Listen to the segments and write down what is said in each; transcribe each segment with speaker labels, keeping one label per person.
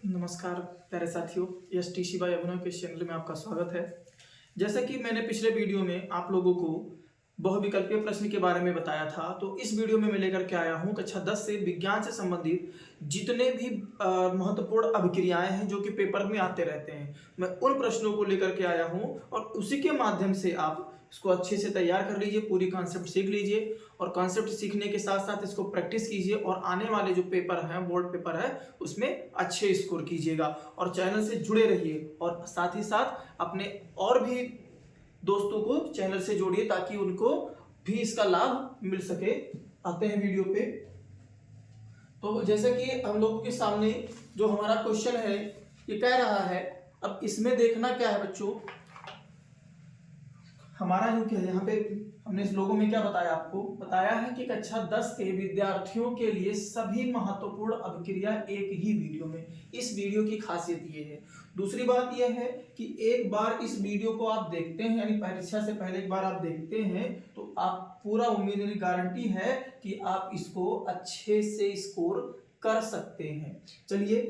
Speaker 1: नमस्कार प्यारे साथियों, यस टी शिवाय अभिनव के चैनल में आपका स्वागत है। जैसा कि मैंने पिछले वीडियो में आप लोगों को बहुविकल्पीय प्रश्न के बारे में बताया था, तो इस वीडियो में मैं लेकर के आया हूं कक्षा 10 से विज्ञान से संबंधित जितने भी महत्वपूर्ण अभिक्रियाएं हैं जो कि पेपर में आते रहते हैं, मैं उन प्रश्नों को लेकर के आया हूं और उसी के माध्यम से आप इसको अच्छे से तैयार कर लीजिए, पूरी कॉन्सेप्ट सीख लीजिए और कॉन्सेप्ट सीखने के साथ साथ इसको प्रैक्टिस कीजिए और आने वाले जो पेपर हैं, बोर्ड पेपर है, उसमें अच्छे स्कोर कीजिएगा और चैनल से जुड़े रहिए और साथ ही साथ अपने और भी दोस्तों को चैनल से जोड़िए ताकि उनको भी इसका लाभ मिल सके। आते हैं वीडियो पे। तो जैसे कि हम लोगों के सामने जो हमारा क्वेश्चन है ये कह रहा है, अब इसमें देखना क्या है बच्चों, हमारा जो क्या है यहाँ पे हमने इस लोगों में क्या बताया, आपको बताया है कि कक्षा 10 के विद्यार्थियों के लिए सभी महत्वपूर्ण अभिक्रिया एक ही वीडियो में। इस वीडियो की खासियत ये है। दूसरी बात यह है कि एक बार इस वीडियो को आप देखते हैं, यानी परीक्षा से पहले एक बार आप देखते हैं तो आप पूरा उम्मीद यानी गारंटी है कि आप इसको अच्छे से स्कोर कर सकते हैं। चलिए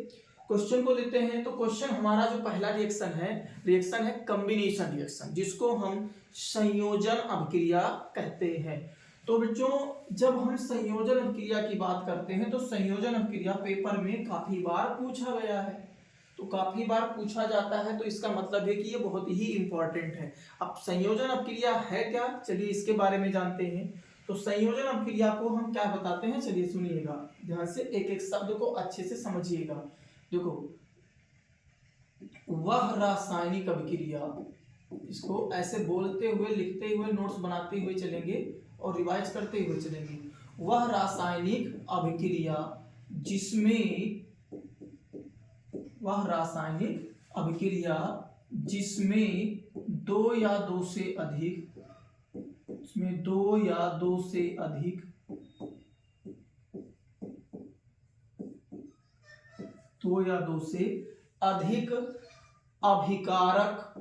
Speaker 1: क्वेश्चन को लेते हैं। तो क्वेश्चन हमारा जो पहला रिएक्शन है कॉम्बिनेशन रिएक्शन, जिसको हम संयोजन अभिक्रिया कहते हैं। तो बच्चों जब हम संयोजन अभिक्रिया की बात करते हैं तो संयोजन अभिक्रिया पेपर में काफी बार पूछा गया है, तो काफी बार पूछा जाता है, तो इसका मतलब है कि ये बहुत ही इंपॉर्टेंट है। अब संयोजन अभिक्रिया है क्या, चलिए इसके बारे में जानते हैं। तो संयोजन अभिक्रिया को हम क्या बताते हैं, चलिए सुनिएगा ध्यान से, एक एक शब्द को अच्छे से समझिएगा। देखो, वह रासायनिक अभिक्रिया, इसको ऐसे बोलते हुए, लिखते हुए, नोट्स बनाते हुए चलेंगे और रिवाइज करते हुए चलेंगे। वह रासायनिक अभिक्रिया जिसमें दो या दो से अधिक अभिकारक,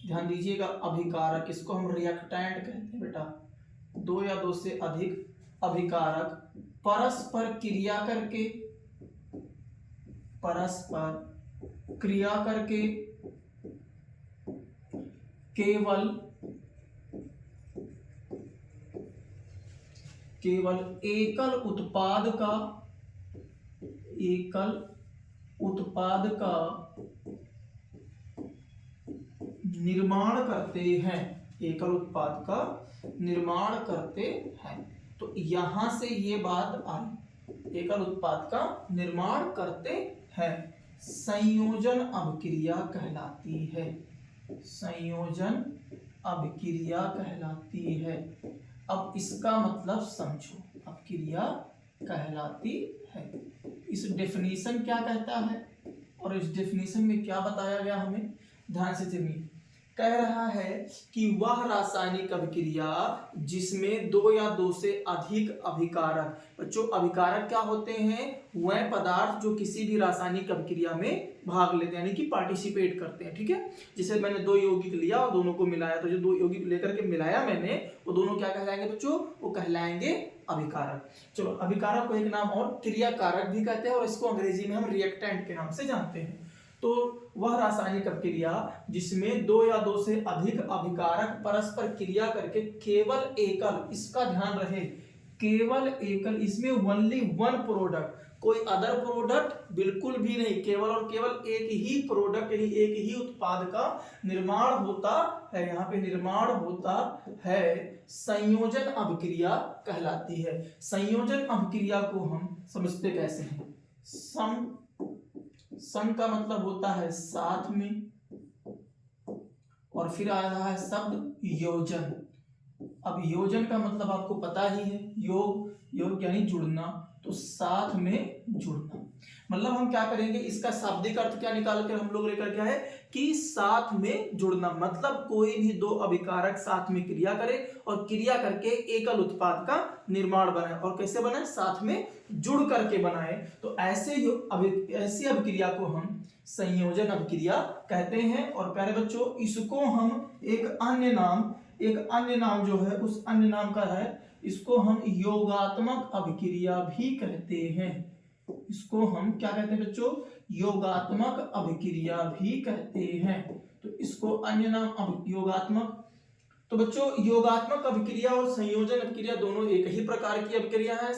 Speaker 1: ध्यान दीजिएगा, अभिकारक, इसको हम रिएक्टेंट कहते हैं बेटा। दो या दो से अधिक अभिकारक परस्पर क्रिया करके केवल एकल उत्पाद का निर्माण करते हैं, एकल उत्पाद का निर्माण करते हैं। तो यहां से ये बात आई, एकल उत्पाद का निर्माण करते हैं, संयोजन अभिक्रिया कहलाती है, संयोजन अभिक्रिया कहलाती है। अब इसका मतलब समझो, अभिक्रिया कहलाती है। इस डेफिनेशन क्या कहता है और इस डेफिनेशन में क्या बताया गया हमें, ध्यान से सुनिए। कह रहा है कि वह रासायनिक अभिक्रिया जिसमें दो या दो से अधिक अभिकारक, बच्चों अभिकारक क्या होते हैं, वह पदार्थ जो किसी भी रासायनिक अभिक्रिया में भाग लेते हैं, यानी कि पार्टिसिपेट करते हैं, ठीक है। जैसे मैंने दो यौगिक लिया और दोनों को मिलाया, तो जो दो यौगिक लेकर के मिलाया मैंने, वो दोनों क्या कहलाएंगे बच्चों, वो कहलाएंगे अभिकारक। चलो, अभिकारक को एक नाम और क्रियाकारक भी कहते हैं और इसको अंग्रेजी में हम रिएक्टेंट के नाम से जानते हैं। तो वह रासायनिक अभिक्रिया जिसमें दो या दो से अधिक अभिकारक परस्पर क्रिया करके केवल एकल, इसका ध्यान रहे, केवल एकल, इसमें ओनली वन प्रोडक्ट, कोई अदर प्रोडक्ट बिल्कुल भी नहीं, केवल और केवल एक ही प्रोडक्ट यानी एक ही उत्पाद का निर्माण होता है, यहाँ पे निर्माण होता है, संयोजन अभिक्रिया कहलाती है। संयोजन अभिक्रिया को हम समझते कैसे हैं, सम का मतलब होता है साथ में, और फिर आ रहा है शब्द योजन। अब योजन का मतलब आपको पता ही है, योग यानी जुड़ना, तो साथ में जुड़ना। मतलब हम क्या करेंगे, इसका शाब्दिक अर्थ क्या निकाल कर हम लोग लेकर क्या है कि साथ में जुड़ना, मतलब कोई भी दो अभिकारक साथ में क्रिया करे और क्रिया करके एकल उत्पाद का निर्माण बनाए, और कैसे बनाए, साथ में जुड़ करके बनाए। तो ऐसी अभिक्रिया को हम संयोजन अभिक्रिया कहते हैं। और प्यारे बच्चों, इसको हम एक अन्य नाम जो है, उस अन्य नाम का है, इसको हम योगात्मक अभिक्रिया भी कहते हैं। इसको हम क्या कहते हैं बच्चों? योगात्मक अभिक्रिया भी कहते हैं। तो इसको अन्य नाम योगात्मक। तो बच्चों योगात्मक अभिक्रिया और संयोजन अभिक्रिया दोनों एक ही प्रकार की अभिक्रिया है।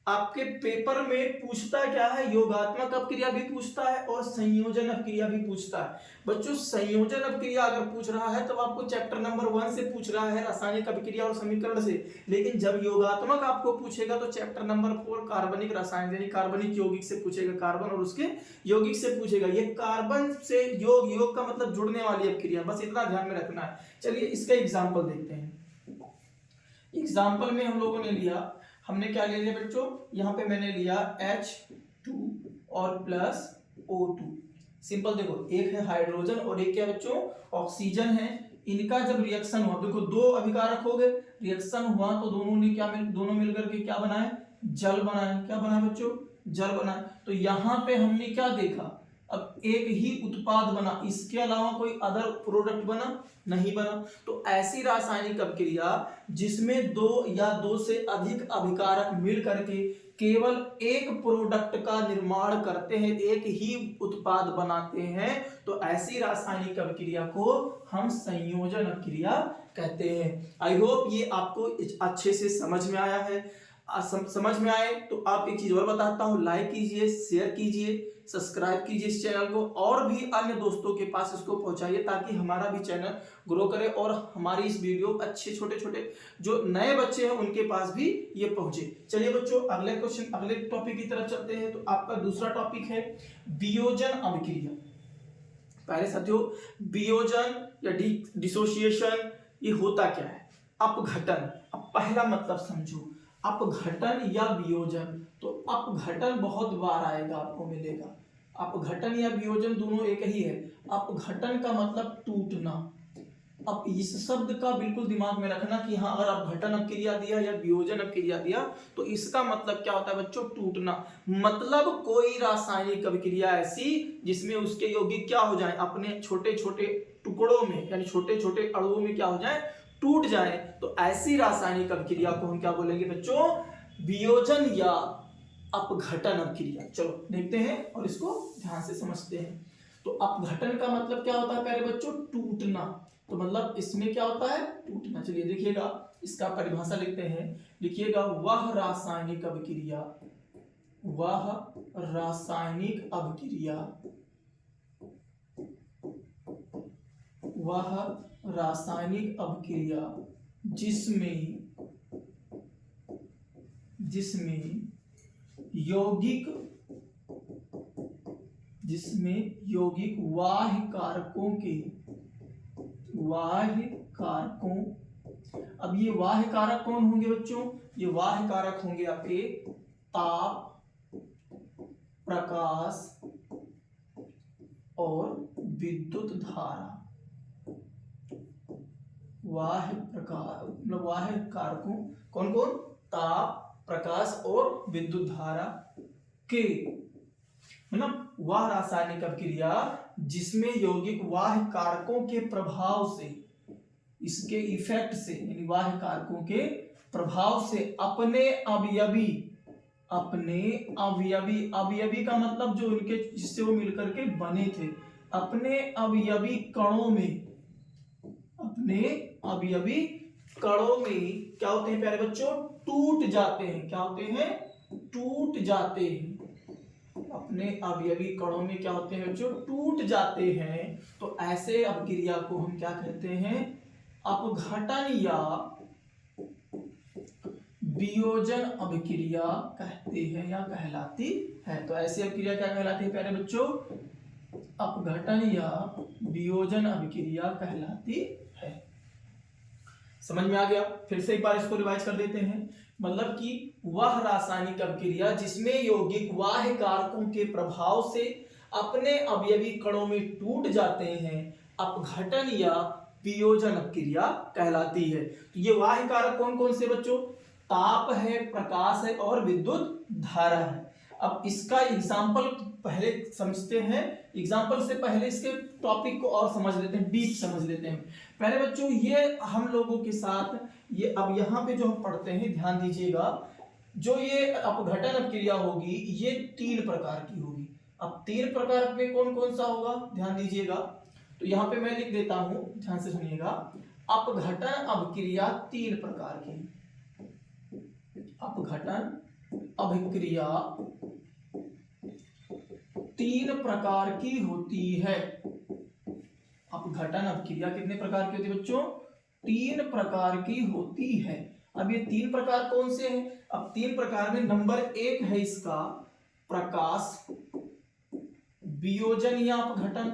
Speaker 1: आपके पेपर में पूछता क्या है? योगात्मक अभिक्रिया भी पूछता है और संयोजन अभिक्रिया भी पूछता है। बच्चों संयोजन अभिक्रिया अगर पूछ रहा है तो आपको चैप्टर नंबर 1 से पूछ रहा है, रासायनिक अभिक्रिया और समीकरण से। लेकिन जब योगात्मक आपको पूछेगा तो चैप्टर नंबर 4 कार्बनिक रसायन यानी कार्बनिक यौगिक से पूछेगा, कार्बन और उसके यौगिक से पूछेगा। ये कार्बन से योग, योग का मतलब जुड़ने वाली अभिक्रिया, बस इतना ध्यान में रखना है। चलिए इसका एग्जाम्पल देखते हैं। एग्जाम्पल में हम लोगों ने लिया, हमने क्या ले लिया बच्चों? यहाँ पे मैंने लिया H2 और प्लस O2। सिंपल देखो, एक है हाइड्रोजन और एक क्या बच्चों? ऑक्सीजन है। इनका जब रिएक्शन हुआ, देखो दो अभिकारक हो गए, रिएक्शन हुआ तो दोनों ने दोनों मिलकर के क्या बनाए? जल बनाए। क्या बनाए बच्चों? जल बनाए। तो यहाँ पे हमने क्या देखा? अब एक ही उत्पाद बना, इसके अलावा कोई अदर प्रोडक्ट बना? नहीं बना। तो ऐसी रासायनिक अभिक्रिया जिसमें दो या दो से अधिक अभिकारक मिल करके केवल एक प्रोडक्ट का निर्माण करते हैं, एक ही उत्पाद बनाते हैं, तो ऐसी रासायनिक अभिक्रिया को हम संयोजन अभिक्रिया कहते हैं। आई होप ये आपको अच्छे से समझ में आया है। समझ में आए तो आप एक चीज और बताता हूं, लाइक कीजिए, शेयर कीजिए, सब्सक्राइब कीजिए इस चैनल को और भी अन्य दोस्तों के पास इसको पहुंचाइए ताकि हमारा भी चैनल ग्रो करे और हमारी इस वीडियो अच्छे छोटे छोटे जो नए बच्चे हैं उनके पास भी ये पहुंचे। चलिए बच्चों अगले क्वेश्चन, अगले टॉपिक की तरफ चलते हैं। तो आपका दूसरा टॉपिक है वियोजन अभिक्रिया। पहले साथियों वियोजन या डिसोसिएशन ये होता क्या है? अपघटन। अब पहला मतलब समझो, अपघटन या वियोजन। तो अपघटन बहुत बार आएगा, आपको मिलेगा। अपघटन या वियोजन दोनों एक ही है। अपघटन का मतलब टूटना। अब इस शब्द का बिल्कुल दिमाग में रखना कि हाँ अगर अपघटन अभिक्रिया दिया या वियोजन अभिक्रिया दिया तो इसका मतलब क्या होता है बच्चों? टूटना। मतलब कोई रासायनिक अभिक्रिया ऐसी जिसमें उसके यौगिक क्या हो जाए? अपने छोटे छोटे टुकड़ों में यानी छोटे छोटे अणुओं में क्या हो जाए? टूट जाए। तो ऐसी रासायनिक अभिक्रिया को हम क्या बोलेंगे बच्चों? वियोजन या अपघटन अभिक्रिया। चलो देखते हैं और इसको ध्यान से समझते हैं। तो अपघटन का मतलब क्या होता है पहले बच्चों? टूटना। तो मतलब इसमें क्या होता है? टूटना। चलिए देखिएगा, इसका परिभाषा लिखते हैं। लिखिएगा वह रासायनिक अभिक्रिया, वह रासायनिक अभिक्रिया, वह रासायनिक अभिक्रिया जिसमें यौगिक बाह्य कारकों, अब ये बाह्य कारक कौन होंगे बच्चों? ये बाह्य कारक होंगे आपके ताप, प्रकाश और विद्युत धारा। बाह्य कारकों कौन कौन? ताप, प्रकाश और विद्युत धारा के, मतलब वह रासायनिक अभिक्रिया जिसमें यौगिक बाह्य कारकों के प्रभाव से, इसके इफेक्ट से यानी बाह्य कारकों के प्रभाव से अपने अवयवी का मतलब जो उनके जिससे वो मिलकर के बने थे, अपने अवयवी कणों में क्या होते हैं प्यारे बच्चों? टूट जाते हैं। क्या होते हैं? टूट जाते हैं। अपने अवयवी कणों में क्या होते हैं बच्चों? टूट जाते हैं। तो ऐसे अभिक्रिया को हम क्या कहते हैं? अपघटन या वियोजन अभिक्रिया कहते हैं या कहलाती है। तो ऐसी अभिक्रिया क्या कहलाती है प्यारे बच्चों? अपघटन या वियोजन अभिक्रिया कहलाती है। समझ में आ गया? फिर से एक बार इसको रिवाइज कर देते हैं। मतलब कि वह रासायनिक अभिक्रिया जिसमें यौगिक बाह्य कारकों के प्रभाव से अपने अवयवी कणों में टूट जाते हैं, अपघटन या वियोजन अभिक्रिया कहलाती है। तो ये बाह्य कारक कौन कौन से बच्चों? ताप है, प्रकाश है और विद्युत धारा है। अब इसका एग्जाम्पल पहले समझते हैं, एग्जाम्पल से पहले इसके टॉपिक को और समझ लेते हैं, डीप समझ लेते हैं। पहले बच्चों ये हम लोगों के साथ ये अब यहाँ पे जो हम पढ़ते हैं ध्यान दीजिएगा, जो ये अपघटन अपक्रिया होगी ये 3 प्रकार की होगी। अब 3 प्रकार में कौन कौन सा होगा ध्यान दीजिएगा, तो यहाँ पे मैं लिख देता हूं, ध्यान से सुनिएगा। अपघटन अभिक्रिया 3 प्रकार की, अपघटन अभिक्रिया 3 प्रकार की होती है। अपघटन अभिक्रिया कितने प्रकार की होती है बच्चों? 3 प्रकार की होती है। अब ये 3 प्रकार कौन से हैं? अब 3 प्रकार में नंबर 1 है इसका प्रकाश वियोजन या अपघटन।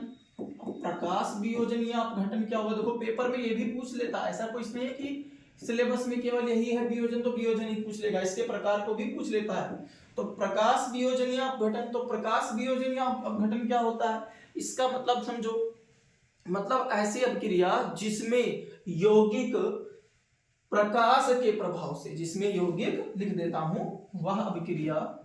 Speaker 1: प्रकाश वियोजन या अपघटन क्या होगा? देखो पेपर में ये भी पूछ लेता है, ऐसा कुछ नहीं है कि सिलेबस में केवल यही है वियोजन तो वियोजन ही पूछ लेगा, इसके प्रकार को भी पूछ लेता है। तो प्रकाश वियोजन या अपघटन, तो प्रकाश वियोजन या अपघटन क्या होता है? इसका मतलब समझो, मतलब ऐसी अभिक्रिया जिसमें यौगिक प्रकाश के प्रभाव से, जिसमें यौगिक लिख देता हूं, वह अभिक्रिया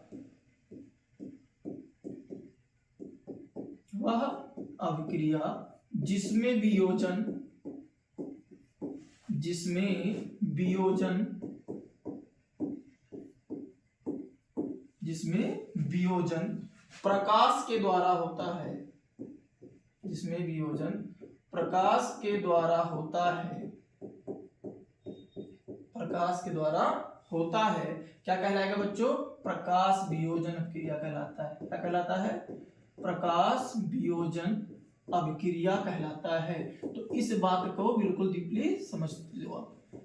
Speaker 1: जिसमें वियोजन प्रकाश के द्वारा होता है, जिसमें वियोजन प्रकाश के द्वारा होता है, प्रकाश के द्वारा होता है, क्या कहलाएगा बच्चों? प्रकाश वियोजन अभिक्रिया कहलाता है। क्या कहलाता है? प्रकाश वियोजन अभिक्रिया कहलाता है। तो इस बात को बिल्कुल डीपली समझ लो आप,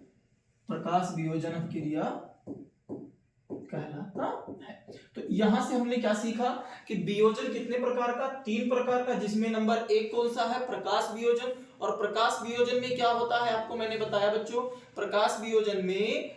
Speaker 1: प्रकाश वियोजन अभिक्रिया कहलाता है। तो यहां से हमने क्या सीखा कि वियोजन कितने प्रकार का? 3 प्रकार का, जिसमें नंबर 1 कौन सा है? प्रकाश वियोजन। और प्रकाश वियोजन में क्या होता है आपको मैंने बताया बच्चों, प्रकाश वियोजन में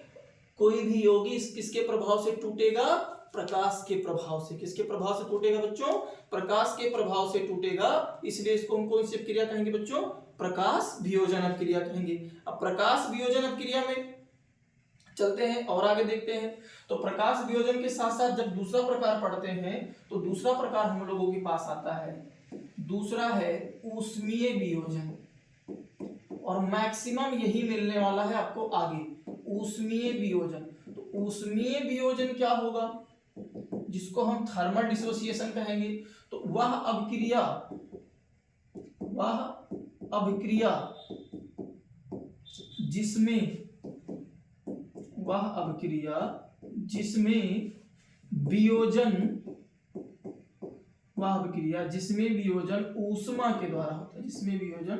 Speaker 1: कोई भी यौगिक किसके प्रभाव से टूटेगा? प्रकाश के प्रभाव से। किसके प्रभाव से टूटेगा बच्चों? प्रकाश के प्रभाव से टूटेगा, इसलिए इसको हम कौन सी अपक्रिया कहेंगे बच्चों? प्रकाश वियोजन अपक्रिया कहेंगे। अब प्रकाश वियोजन अपक्रिया में चलते हैं और आगे देखते हैं। तो प्रकाश वियोजन के साथ साथ जब दूसरा प्रकार पढ़ते हैं तो दूसरा प्रकार हम लोगों के पास आता है, दूसरा है ऊष्मीय वियोजन, और मैक्सिमम यही मिलने वाला है आपको आगे, ऊष्मीय वियोजन। तो ऊष्मीय वियोजन क्या होगा? जिसको हम थर्मल डिसोसिएशन कहेंगे। तो वह अभिक्रिया जिसमें वियोजन ऊष्मा के द्वारा होता है, जिसमें वियोजन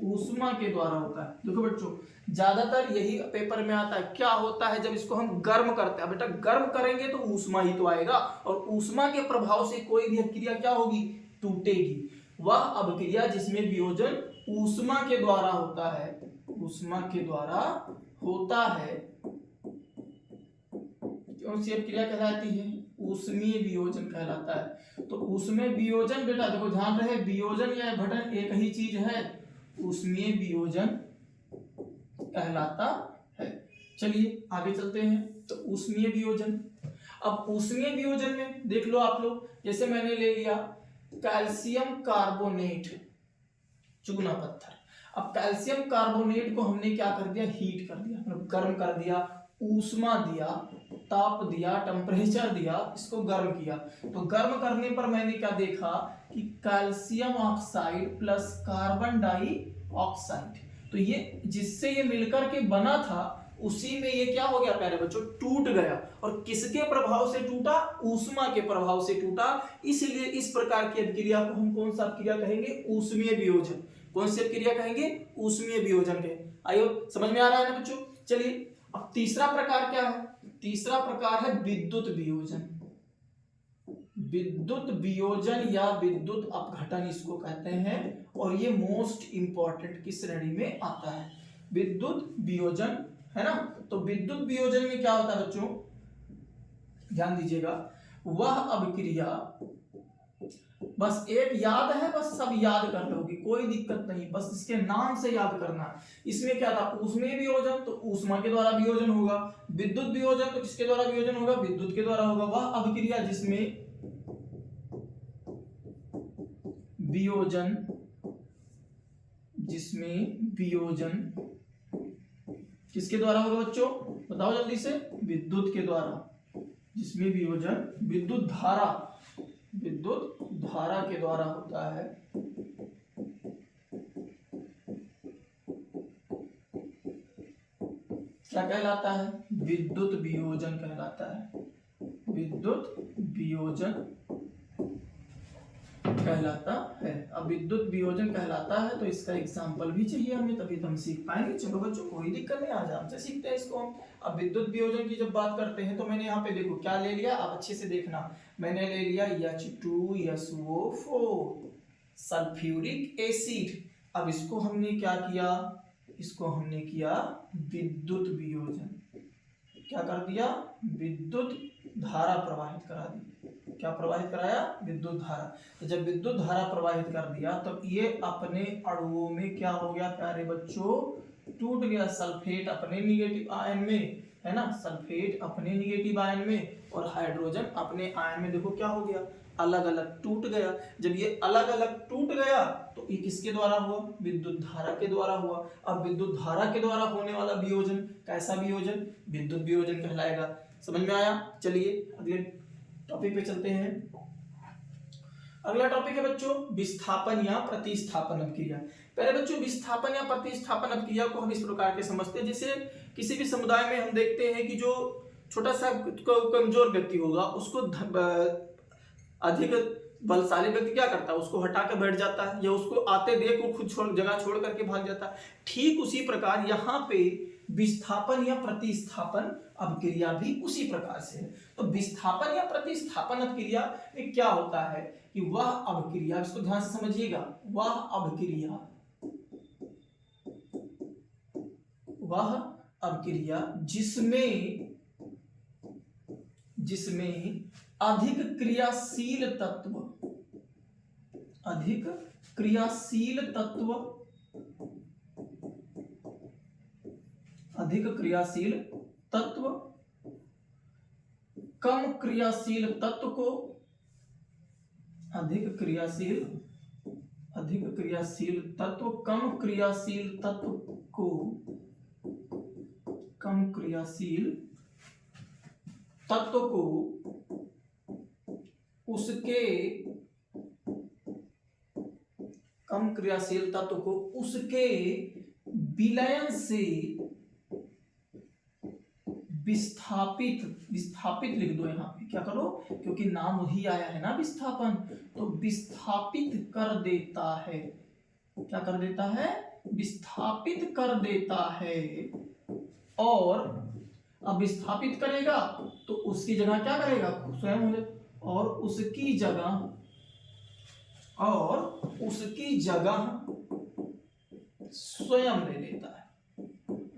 Speaker 1: ऊष्मा के द्वारा होता है। देखो बच्चों ज्यादातर यही पेपर में आता है, क्या होता है जब इसको हम गर्म करते हैं, बेटा गर्म करेंगे तो ऊष्मा ही तो आएगा, और ऊष्मा के प्रभाव से कोई भी अभिक्रिया क्या होगी? टूटेगी। वह अभिक्रिया जिसमें वियोजन ऊष्मा के द्वारा होता है, ऊष्मा के द्वारा होता है, कौन सी अभिक्रिया कहलाती है? ऊष्मीय वियोजन कहलाता है। तो ऊष्मीय वियोजन बेटा देखो ध्यान रहे, वियोजन या अपघटन एक ही चीज है, ऊष्मीय वियोजन कहलाता है। चलिए आगे चलते हैं। तो ऊष्मीय वियोजन, अब ऊष्मीय वियोजन में देख लो आप लोग, जैसे मैंने ले लिया कैल्शियम कार्बोनेट, चूना पत्थर। अब कैल्शियम कार्बोनेट को हमने क्या कर दिया? हीट कर दिया, मतलब गर्म कर दिया, ऊष्मा दिया, ताप दिया, टेम्परेचर दिया, इसको गर्म किया। तो गर्म करने पर मैंने क्या देखा कि calcium oxide plus carbon dioxide, तो ये जिससे ये मिलकर के बना था उसी में ये क्या हो गया प्यारे बच्चों? टूट गया। और किसके प्रभाव से टूटा? ऊष्मा के प्रभाव से टूटा। इसलिए इस प्रकार की अभिक्रिया को हम कौन सा अभिक्रिया कहेंगे? ऊष्मीय वियोजन। कौन सी अभिक्रिया कहेंगे? ऊष्मीय वियोजन के। आइयो समझ में आ रहा है ना बच्चों? चलिए अब तीसरा प्रकार क्या है? तीसरा प्रकार है विद्युत वियोजन। विद्युत वियोजन या विद्युत अपघटन इसको कहते हैं, और ये मोस्ट इंपॉर्टेंट की श्रेणी में आता है। विद्युत वियोजन है ना। तो विद्युत वियोजन में क्या होता है बच्चों? ध्यान दीजिएगा, वह अभिक्रिया बस एक याद है, बस सब याद कर लोगे, कोई दिक्कत नहीं, बस इसके नाम से याद करना है। इसमें क्या था, ऊष्मीय वियोजन, तो ऊष्मा के द्वारा वियोजन होगा। विद्युत वियोजन, तो किसके द्वारा वियोजन होगा, विद्युत के द्वारा होगा। वह अभिक्रिया जिसमें वियोजन किसके द्वारा होगा बच्चों, बताओ जल्दी से, विद्युत के द्वारा। जिसमें वियोजन विद्युत धारा के द्वारा होता है, क्या कहलाता है, विद्युत वियोजन कहलाता है। विद्युत वियोजन कहलाता है। अब विद्युत वियोजन कहलाता है तो इसका एग्जाम्पल भी चाहिए हमें, तभी तो हम सीख पाएंगे। चलो बच्चों कोई दिक्कत नहीं, आज आराम से सीखते हैं इसको हम। अब विद्युत वियोजन की जब बात करते हैं तो मैंने यहाँ पे देखो क्या ले लिया, आप अच्छे से देखना, मैंने ले लिया H2SO4 सल्फ्यूरिक एसिड। अब इसको हमने क्या किया, इसको हमने किया विद्युत वियोजन। क्या कर दिया, विद्युत धारा प्रवाहित करा दी। क्या प्रवाहित कराया, विद्युत धारा। तो जब विद्युत धारा प्रवाहित कर दिया तो ये अपने अणुओं में क्या हो गया प्यारे बच्चों, टूट गया। सल्फेट अपने निगेटिव आयन में, है ना, सल्फेट अपने निगेटिव आयन में और हाइड्रोजन अपने आयन में, देखो क्या हो गया, अलग अलग टूट गया। जब ये अलग अलग टूट गया तो ये किसके द्वारा हुआ, विद्युत धारा के द्वारा हुआ। अब विद्युत धारा के द्वारा होने वाला वियोजन कैसा वियोजन, विद्युत वियोजन कहलाएगा। समझ में आया। चलिए अगले टॉपिक पे चलते हैं। अगला टॉपिक है बच्चों विस्थापन या प्रतिस्थापन अभिक्रिया। पहले बच्चों विस्थापन या प्रतिस्थापन अभिक्रिया को हम इस प्रकार के समझते हैं, जैसे किसी भी समुदाय में हम देखते हैं कि जो छोटा सा कमजोर व्यक्ति होगा उसको अधिक बलशाली व्यक्ति क्या करता है, उसको हटा के बैठ जाता है, या उसको आते देख वो खुद जगह छोड़ करके भाग जाता है। ठीक उसी प्रकार यहाँ पे विस्थापन या प्रतिस्थापन अभिक्रिया भी उसी प्रकार से है। तो विस्थापन या प्रतिस्थापन अभिक्रिया में क्या होता है कि वह अभिक्रिया, इसको ध्यान से समझिएगा, वह अभिक्रिया जिसमें अधिक क्रियाशील तत्व कम क्रियाशील तत्व को अधिक क्रियाशील तत्व कम क्रियाशील तत्व को उसके विलयन से विस्थापित लिख दो यहाँ पे, क्या करो, क्योंकि नाम वही आया है ना विस्थापन, तो विस्थापित कर देता है। क्या कर देता है, विस्थापित कर देता है। और अब विस्थापित करेगा तो उसकी जगह क्या करेगा, स्वयं, और उसकी जगह स्वयं ले लेता है।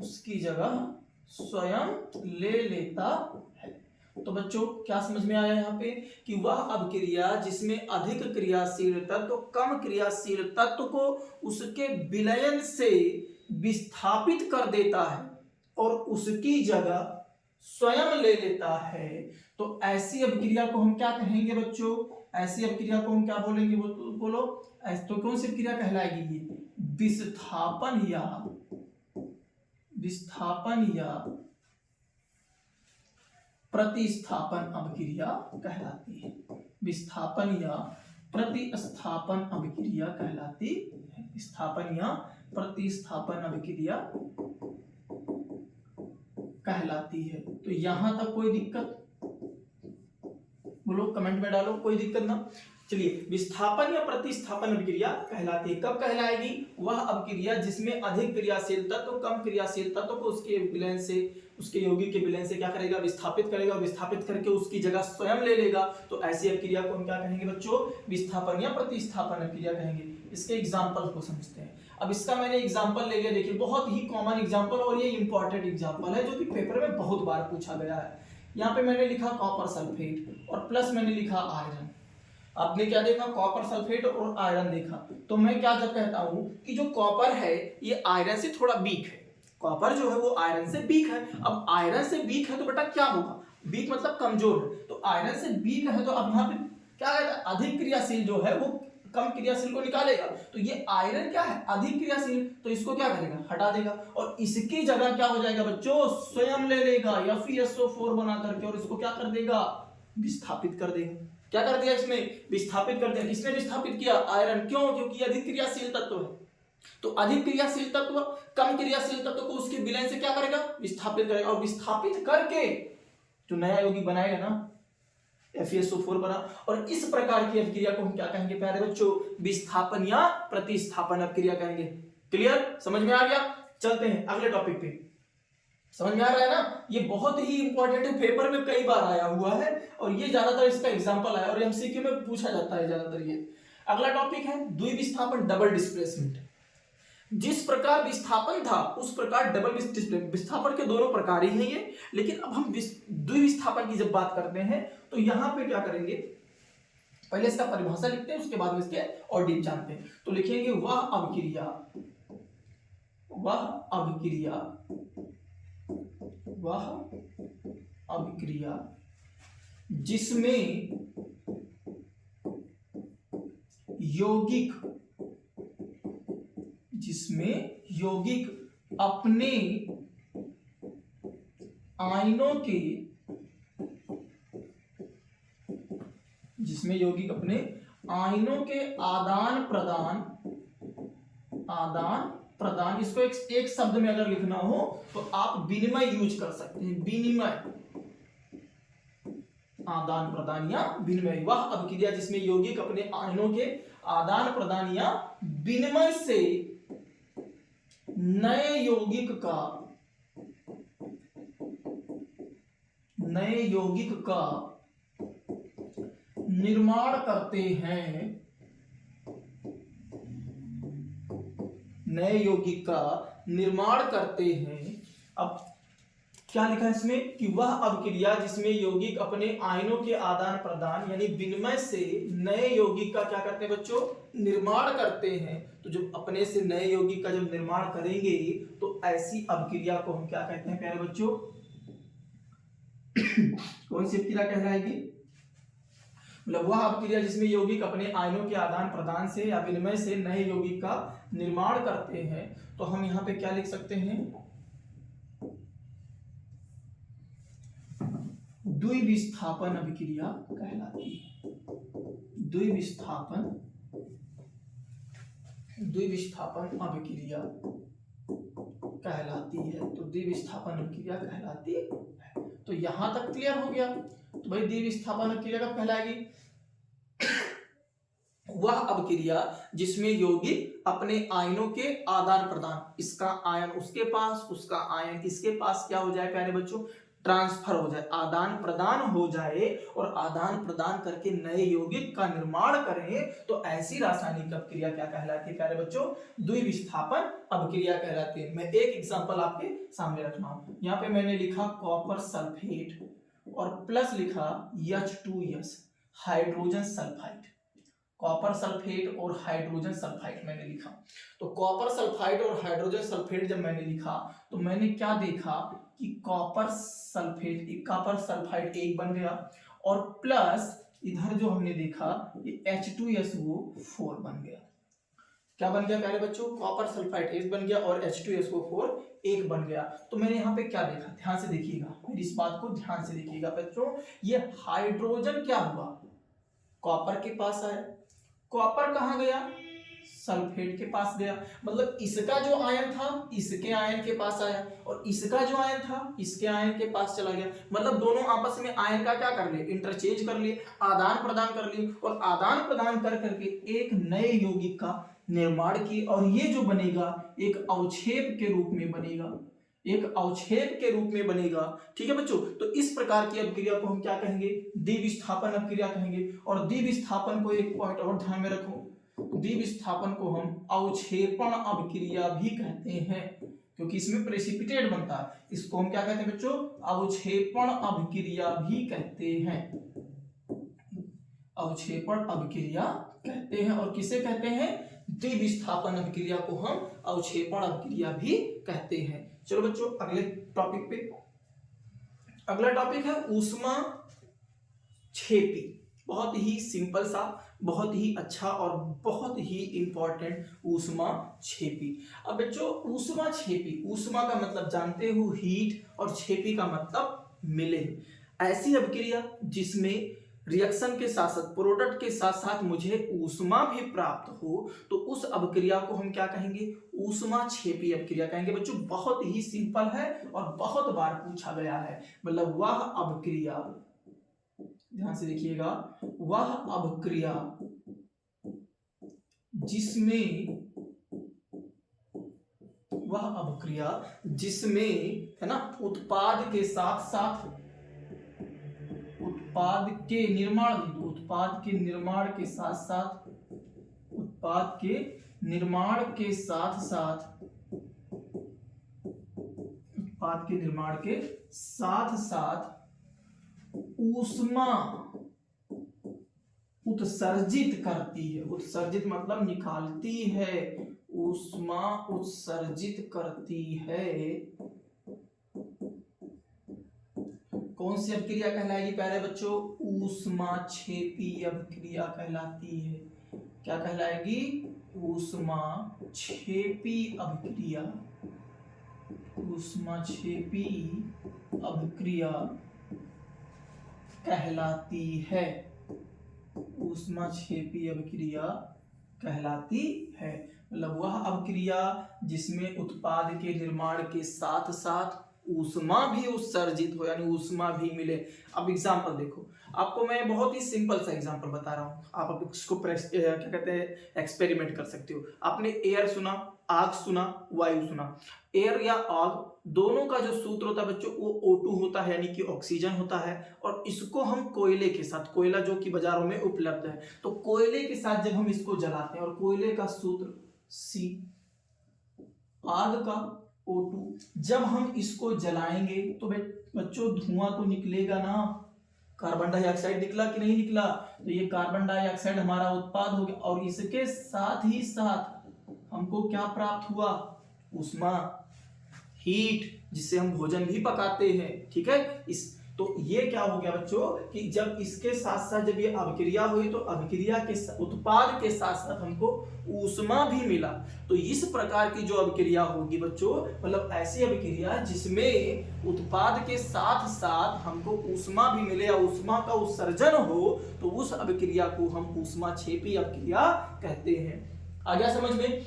Speaker 1: उसकी जगह स्वयं ले लेता है। तो बच्चों क्या समझ में आया यहाँ पे कि वह अभिक्रिया जिसमें अधिक क्रियाशील तत्व कम क्रियाशील तत्व को उसके विलयन से विस्थापित कर देता है और उसकी जगह स्वयं ले लेता है। तो ऐसी अभिक्रिया को हम क्या कहेंगे बच्चों, ऐसी अभिक्रिया को हम क्या बोलेंगे, बोलो। तो कौन सी अभिक्रिया कहलाएगी, ये विस्थापन या प्रतिस्थापन अभिक्रिया कहलाती है। विस्थापन या प्रतिस्थापन अभिक्रिया कहलाती है। विस्थापन या प्रतिस्थापन अभिक्रिया कहलाती है। तो यहां तक कोई दिक्कत, बोलो कमेंट में डालो, कोई दिक्कत ना। चलिए विस्थापन या प्रतिस्थापन अभिक्रिया कहलाती है। कब कहलाएगी, वह अभिक्रिया जिसमें अधिक क्रियाशील तत्व कम क्रियाशील तत्व को उसके विलयन से, उसके यौगिक के विलयन से क्या करेगा, विस्थापित करेगा, विस्थापित करके उसकी जगह स्वयं ले लेगा। तो ऐसी अभिक्रिया को हम क्या कहेंगे बच्चों, विस्थापन या प्रतिस्थापन अभिक्रिया कहेंगे। इसके एग्जाम्पल को समझते हैं। अब इसका मैंने एग्जाम्पल ले लिया, देखिए बहुत ही कॉमन एग्जाम्पल और ये इंपॉर्टेंट एग्जाम्पल है जो कि पेपर में बहुत बार पूछा गया है। यहाँ पे मैंने लिखा कॉपर सल्फेट और प्लस मैंने लिखा आयरन। आपने क्या देखा, कॉपर सल्फेट और आयरन देखा। तो मैं क्या जब कहता हूं कि जो कॉपर है ये आयरन से थोड़ा वीक है, कॉपर जो है वो आयरन से वीक है। अब आयरन से वीक है तो बेटा क्या होगा, वीक मतलब कमजोर है, तो आयरन से वीक है तो अब यहाँ पे क्या कहता है, अधिक क्रियाशील जो है वो कम क्रियाशील को निकालेगा। तो ये आयरन क्या है, अधिक क्रियाशील, तो इसको क्या करेगा, हटा देगा, और इसकी जगह क्या हो जाएगा बच्चों, स्वयं ले लेगा FeSO4 बना करके और इसको क्या कर देगा, विस्थापित कर देगा। क्या कर दिया इसमें, विस्थापित कर दिया। किसने विस्थापित किया, आयरन। क्यों, क्योंकि अधिक क्रियाशील तत्व है। तो अधिक क्रियाशील तत्व कम क्रियाशील तत्व को उसके विलयन से क्या करेगा, विस्थापित करेगा, और विस्थापित करके जो नया यौगिक बनाएगा ना, FeSO4 बना। और इस प्रकार की अभिक्रिया को हम क्या कहेंगे प्यारे बच्चों, विस्थापन या प्रतिस्थापन अभिक्रिया कहेंगे। क्लियर, समझ में आ गया। चलते हैं अगले टॉपिक पे। समझ में आ रहा है ना, ये बहुत ही इंपॉर्टेंट है, पेपर में कई बार आया हुआ है और ये ज्यादातर इसका एग्जांपल आया और MCQ में पूछा जाता है ज्यादातर ये। अगला टॉपिक है द्विविस्थापन, डबल डिस्प्लेसमेंट। जिस प्रकार विस्थापन था उस प्रकार डबल डिस्प्लेसमेंट, विस्थापन के दोनों प्रकार ही हैं ये, लेकिन अब हम द्विविस्थापन की जब बात करते हैं तो यहां पे क्या करेंगे, पहले इसका परिभाषा लिखते हैं, उसके बाद में इसके और डीप जानते हैं। तो लिखेंगे वह अभिक्रिया, वह अभिक्रिया, वह अभिक्रिया जिसमें यौगिक, जिसमें यौगिक अपने आयनों के, जिसमें यौगिक अपने आयनों के आदान प्रदान, आदान प्रदान, इसको एक शब्द में अगर लिखना हो तो आप विनिमय यूज कर सकते हैं, विनिमय, आदान प्रदान या विनिमय। वह अभिक्रिया जिसमें यौगिक अपने आयनों के आदान प्रदान या विनिमय से नए यौगिक का, नए यौगिक का निर्माण करते हैं, नए यौगिक का निर्माण करते हैं। अब क्या लिखा है इसमें कि वह अभिक्रिया जिसमें यौगिक अपने आयनों के आदान प्रदान यानी विनिमय से नए यौगिक का क्या करते हैं बच्चों, निर्माण करते हैं। तो जब अपने से नए यौगिक का जब निर्माण करेंगे तो ऐसी अभिक्रिया को हम क्या कहते हैं प्यारे बच्चों, कौन सी अभिक्रिया कहलाएगी, मतलब वह अभिक्रिया जिसमें यौगिक अपने आयनों के आदान प्रदान से या विनिमय से नए यौगिक का निर्माण करते हैं। तो हम यहाँ पे क्या लिख सकते हैं, द्विविस्थापन अभिक्रिया कहलाती है, द्विविस्थापन, द्विविस्थापन अभिक्रिया कहलाती है। तो द्विविस्थापन अभिक्रिया कहलाती है। तो यहां तक क्लियर हो गया। तो भाई द्विविस्थापन अभिक्रिया कब कहलाएगी, वह अभिक्रिया जिसमें यौगिक अपने आयनों के आदान प्रदान, इसका आयन उसके पास, उसका आयन इसके पास क्या हो जाए प्यारे बच्चों, ट्रांसफर हो जाए, आदान प्रदान हो जाए, और आदान प्रदान करके नए यौगिक का निर्माण करें। तो ऐसी रासायनिक अभिक्रिया क्या कहलाती है प्यारे बच्चों, द्विविस्थापन अभिक्रिया कहलाती है। मैं एक एग्जांपल आपके सामने रख रहा हूं। यहाँ पे मैंने लिखा कॉपर सल्फेट और प्लस लिखा H2S hydrogen sulphide, copper sulphate और हाइड्रोजन सल्फाइड मैंने लिखा। तो कॉपर सल्फाइड और हाइड्रोजन सल्फेट जब मैंने लिखा तो मैंने क्या देखा कि कॉपर सल्फाइड एक बन गया और प्लस इधर जो हमने देखा ये H2SO4 बन गया। क्या बन गया प्यारे बच्चों, कॉपर सल्फाइड एक बन गया और H2SO4 एक बन गया। तो मैंने यहाँ पे क्या देखा, ध्यान से देखिएगा, मेरी इस बात को ध्यान से देखिएगा बच्चों। ये हाइड्रोजन क्या हुआ, कॉपर के पास आया, कॉपर कहाँ गया, सल्फेट के पास गया, मतलब इसका जो आयन था इसके आयन के पास आया और इसका जो आयन था इसके आयन के पास चला गया। मतलब दोनों आपस में आयन का क्या कर लिए, इंटरचेंज कर लिए, आदान प्रदान कर लिए, और आदान प्रदान कर करके एक नए यौगिक का निर्माण किए, और ये जो बनेगा एक अवक्षेप के रूप में बनेगा, एक अवक्षेप के रूप में बनेगा। ठीक है बच्चों, तो इस प्रकार की अभिक्रिया को हम क्या कहेंगे, द्विविस्थापन अभिक्रिया कहेंगे। और द्विविस्थापन को एक पॉइंट और ध्यान में रखो, द्विविस्थापन को हम अवक्षेपण अभिक्रिया भी कहते हैं, क्योंकि इसमें प्रेसिपिटेट बनता है। इसको हम क्या कहते हैं बच्चों, अवक्षेपण अभिक्रिया भी कहते हैं। अवक्षेपण अभिक्रिया कहते हैं। और किसे कहते हैं? द्विविस्थापन अभिक्रिया को हम अवक्षेपण अभिक्रिया भी कहते हैं। चलो बच्चों अगले टॉपिक पे। अगला टॉपिक है ऊष्मा क्षेपी। बहुत ही सिंपल सा, बहुत ही अच्छा और बहुत ही इंपॉर्टेंट ऊष्मा क्षेपी। अब बच्चों ऊष्मा क्षेपी, ऊष्मा का मतलब जानते हो हीट, और क्षेपी का मतलब मिले। ऐसी अभिक्रिया जिसमें रिएक्शन के साथ साथ, प्रोडक्ट के साथ साथ मुझे ऊष्मा भी प्राप्त हो, तो उस अभिक्रिया को हम क्या कहेंगे? ऊष्मा क्षेपी अभिक्रिया कहेंगे। बच्चों बहुत ही सिंपल है और बहुत बार पूछा गया है। मतलब वह अभिक्रिया, ध्यान से देखिएगा, वह अभिक्रिया जिसमें है ना उत्पाद के साथ साथ उत्पाद के निर्माण के साथ साथ ऊष्मा उत्सर्जित करती है। उत्सर्जित मतलब निकालती है, ऊष्मा उत्सर्जित करती है। कौन सी अभिक्रिया कहलाएगी प्यारे बच्चों? ऊष्मा क्षेपी अभिक्रिया कहलाती है। क्या कहलाएगी? ऊष्मा क्षेपी अभिक्रिया। ऊष्मा क्षेपी अभिक्रिया कहलाती है। ऊष्मा क्षेपी अभिक्रिया कहलाती है। मतलब वह अभिक्रिया जिसमें उत्पाद के निर्माण के साथ साथ ऊष्मा भी उत्सर्जित हो, यानी ऊष्मा भी मिले। अब एग्जांपल देखो, आपको मैं बहुत ही सिंपल सा एग्जांपल बता रहा हूँ, आप अब इसको क्या कहते हैं, एक्सपेरिमेंट कर सकते हो। आपने एयर सुना, आग सुना, वायु सुना। एयर या आग दोनों का जो सूत्र होता है बच्चों वो O2 होता है, यानी कि ऑक्सीजन होता है। और इसको हम कोयले के साथ, कोयला जो कि बाजारों में उपलब्ध है, तो कोयले के साथ जब हम इसको जलाते हैं, और कोयले का सूत्र C, आग का O2, जब हम इसको जलाएंगे तो बच्चों धुआं तो निकलेगा ना। कार्बन डाइऑक्साइड निकला कि नहीं निकला? तो ये कार्बन डाइऑक्साइड हमारा उत्पाद हो गया, और इसके साथ ही साथ हमको क्या प्राप्त हुआ? ऊष्मा, हीट, जिससे हम भोजन भी पकाते हैं। ठीक है, तो ये क्या हो गया बच्चों कि जब इसके साथ साथ जब ये अभिक्रिया हुई तो अभिक्रिया के उत्पाद के साथ साथ हमको ऊष्मा भी मिला। तो इस प्रकार की जो अभिक्रिया होगी बच्चों, मतलब ऐसी अभिक्रिया जिसमें उत्पाद के साथ साथ हमको ऊष्मा भी मिले या ऊष्मा का उत्सर्जन हो, तो उस अभिक्रिया को हम ऊष्मा क्षेपी अभिक्रिया कहते हैं। आ गया समझ में?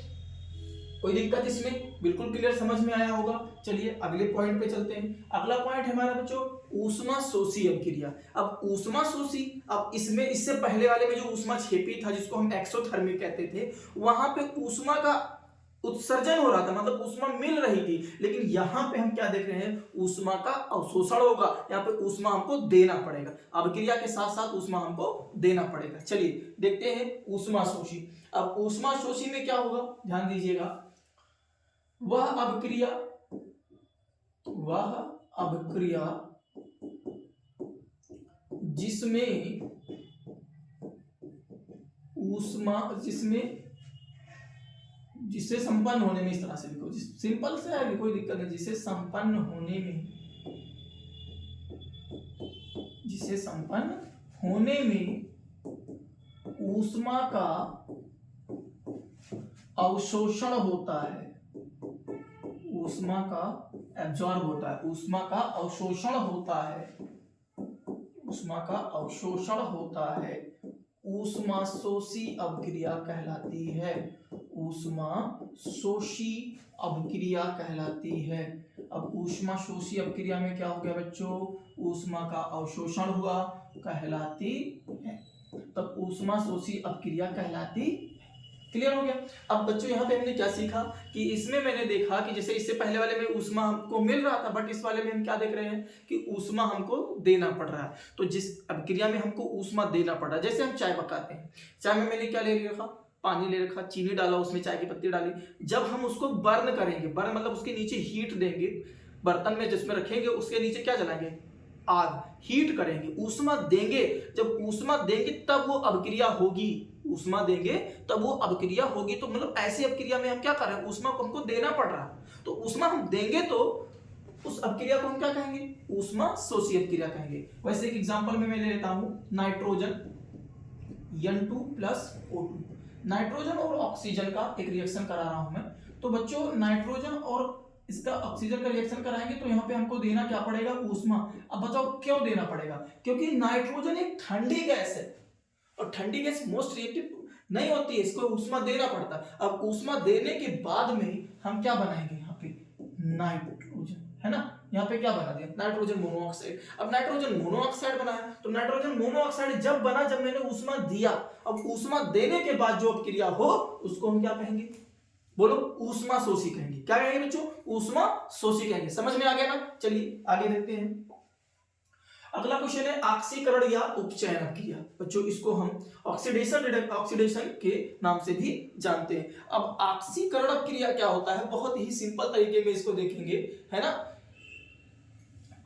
Speaker 1: कोई दिक्कत इसमें? बिल्कुल क्लियर, समझ में आया होगा। चलिए अगले पॉइंट पे चलते हैं। अगला पॉइंट है हमारा बच्चों ऊष्मा शोषी अभिक्रिया। अब ऊष्मा शोषी, अब इसमें इससे पहले वाले में जो ऊष्मा क्षेपी था जिसको हम एक्सोथर्मिक कहते थे, वहां पे ऊष्मा का उत्सर्जन हो रहा था, मतलब ऊष्मा मिल रही थी। लेकिन यहाँ पे हम क्या देख रहे हैं? ऊष्मा का अवशोषण होगा। यहाँ पे ऊष्मा हमको देना पड़ेगा, अभिक्रिया के साथ साथ ऊष्मा हमको देना पड़ेगा। चलिए देखते हैं ऊष्मा शोषी। अब ऊष्मा शोषी में क्या होगा, ध्यान दीजिएगा। वह अभिक्रिया जिसमें ऊष्मा, जिसे संपन्न होने में, इस तरह से लिखो, सिंपल से है, कोई दिक्कत नहीं। जिसे संपन्न होने में ऊष्मा का अवशोषण होता है, ऊष्मा का एब्जॉर्ब होता है, ऊष्मा का अवशोषण होता है, ऊष्मा का अवशोषण होता है, ऊष्मा शोषी अभिक्रिया कहलाती है। ऊष्मा शोषी अभिक्रिया कहलाती है। अब ऊष्मा शोषी अभिक्रिया में क्या हो गया बच्चों? ऊष्मा का अवशोषण हुआ, कहलाती है, तब ऊष्मा शोषी अभिक्रिया कहलाती। क्लियर हो गया? अब बच्चों यहाँ पे हमने क्या सीखा कि इसमें मैंने देखा कि जैसे इससे पहले वाले में ऊष्मा हमको मिल रहा था, बट इस वाले में हम क्या देख रहे हैं कि ऊष्मा हमको देना पड़ रहा है। तो जिस अभिक्रिया में हमको ऊष्मा देना पड़ रहा है, जैसे हम चाय पकाते हैं, चाय में मैंने क्या ले रखा? पानी ले रखा, चीनी डाला, उसमें चाय की पत्ती डाली। जब हम उसको बर्न करेंगे, बर्न मतलब उसके नीचे हीट देंगे, बर्तन में जिसमें रखेंगे उसके नीचे क्या जलाएंगे? आग, हीट करेंगे, ऊष्मा देंगे। जब ऊष्मा देंगे तब वो अभिक्रिया होगी, ऊष्मा देंगे तब वो अभिक्रिया होगी। तो मतलब ऐसी अभिक्रिया में हम क्या कर रहे हैं, ऊष्मा को हमको देना पड़ रहा है। तो ऊष्मा हम देंगे तो उस अभिक्रिया को हम क्या कहेंगे, ऊष्मा शोषी अभिक्रिया कहेंगे। वैसे एक एग्जांपल में मैं ले लेता हूं, nitrogen N2 plus O2, nitrogen और ऑक्सीजन का एक रिएक्शन करा रहा हूं मैं। तो बच्चों नाइट्रोजन और इसका ऑक्सीजन का रिएक्शन कराएंगे तो यहाँ पे हमको देना क्या पड़ेगा, ऊष्मा। अब बताओ क्यों देना पड़ेगा, क्योंकि नाइट्रोजन एक ठंडी गैस है और ठंडी गैस मोस्ट रिएक्टिव नहीं होती है, इसको ऊष्मा देना पड़ता है। अब ऊष्मा देने के बाद में हम क्या बनाएंगे, यहाँ पे नाइट्रोजन, है ना, यहाँ पे क्या बना दिया, नाइट्रोजन मोनोऑक्साइड। अब नाइट्रोजन मोनोऑक्साइड बनाया, तो नाइट्रोजन मोनोऑक्साइड जब बना, जब मैंने ऊष्मा दिया। अब ऊष्मा देने के बाद जो अभिक्रिया हो उसको हम क्या कहेंगे, बोलो, ऊष्मा शोषी कहेंगे। क्या कहेंगे बच्चों, ऊष्मा शोषी कहेंगे। समझ में आ गया ना, चलिए आगे देखते हैं। अगला क्वेश्चन है ऑक्सीकरण या उपचयन अभिक्रिया। बच्चों इसको हम ऑक्सीडेशन के नाम से भी जानते हैं। अब ऑक्सीकरण अभिक्रिया क्या होता है, बहुत ही सिंपल तरीके में इसको देखेंगे, है ना।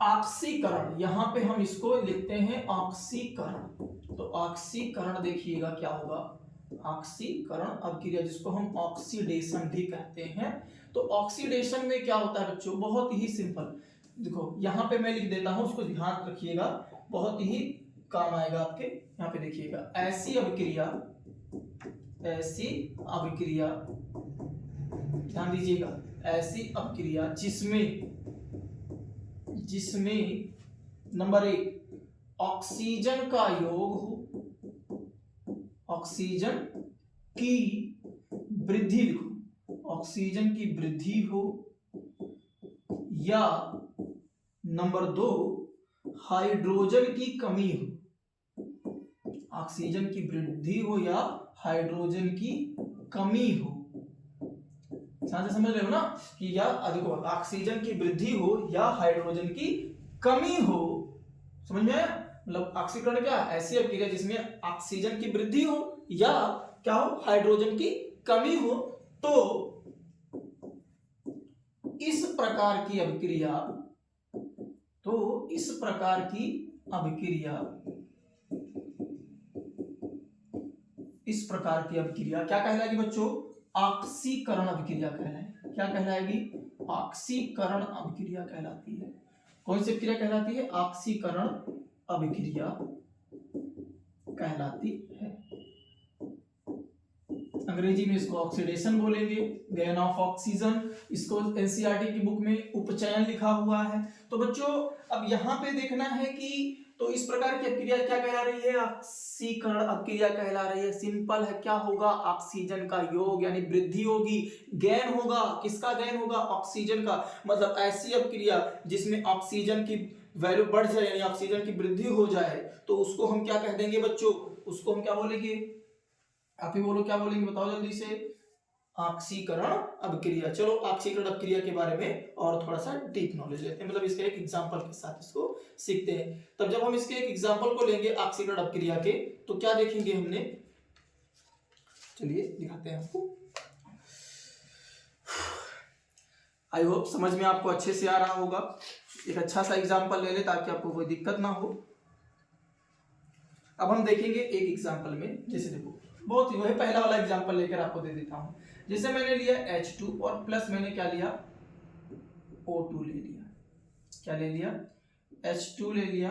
Speaker 1: ऑक्सीकरण, यहां पे हम इसको लिखते हैं ऑक्सीकरण। तो ऑक्सीकरण देखिएगा क्या होगा, ऑक्सीकरण अभिक्रिया, जिसको हम ऑक्सीडेशन भी कहते हैं। तो ऑक्सीडेशन में क्या होता है बच्चों, बहुत ही सिंपल, देखो यहां पे मैं लिख देता हूं, उसको ध्यान रखिएगा, बहुत ही काम आएगा आपके। यहां पे देखिएगा, ऐसी अभिक्रिया, ध्यान दीजिएगा, ऐसी अभिक्रिया जिसमें नंबर 1 ऑक्सीजन का योग हो, ऑक्सीजन की वृद्धि लिखो, ऑक्सीजन की वृद्धि हो, या नंबर 2 हाइड्रोजन की कमी हो, ऑक्सीजन की वृद्धि हो या हाइड्रोजन की कमी हो। समझ रहे हो ना कि या देखो, ऑक्सीजन की वृद्धि हो या हाइड्रोजन की कमी हो, समझ में आया। मतलब ऑक्सीकरण क्या, ऐसी अभिक्रिया जिसमें ऑक्सीजन की वृद्धि हो या क्या हो, हाइड्रोजन की कमी हो। तो इस प्रकार की अभिक्रिया, क्या कहलाएगी बच्चों, ऑक्सीकरण अभिक्रिया कहलाएगी। क्या कहलाएगी, ऑक्सीकरण अभिक्रिया कहलाती है। कौन सी अभिक्रिया कहलाती है, ऑक्सीकरण अभिक्रिया कहलाती है। अंग्रेजी में इसको ऑक्सीडेशन बोलेंगे, गेन ऑफ ऑक्सीजन। इसको एनसीईआरटी की बुक में उपचयन लिखा हुआ है। तो बच्चों अब यहाँ पे देखना है कि तो इस प्रकार की अभिक्रिया क्या कहला रही है, ऑक्सीकरण अभिक्रिया कहला रही है। सिंपल है, क्या होगा, ऑक्सीजन का योग यानी वृद्धि होगी, गेन होगा, किसका गेन होगा, ऑक्सीजन का। मतलब ऐसी अभिक्रिया जिसमें ऑक्सीजन की वैल्यू बढ़ जाए यानी ऑक्सीजन की वृद्धि हो जाए, तो उसको हम क्या कह देंगे बच्चों, उसको हम क्या बोलेंगे, आप ही बोलो क्या बोलेंगे, बताओ जल्दी से, ऑक्सीकरण अभिक्रिया। चलो ऑक्सीकरण अभिक्रिया के बारे में और थोड़ा सा डीप नॉलेज लेते हैं, मतलब इसके एक एग्जांपल के साथ इसको सीखते हैं। तब जब हम इसके एक एग्जांपल को लेंगे ऑक्सीकरण अभिक्रिया के, तो क्या देखेंगे हमने, चलिए दिखाते हैं आपको। आई होप समझ में आपको अच्छे से आ रहा होगा। एक अच्छा सा एग्जांपल ले ले ताकि आपको कोई दिक्कत ना हो। अब हम देखेंगे एक एग्जांपल में, जैसे देखो बहुत ही वही पहला वाला एग्जांपल लेकर आपको दे देता हूं। जैसे मैंने लिया H2 और प्लस मैंने क्या लिया, O2 ले लिया। क्या ले लिया, H2 ले लिया,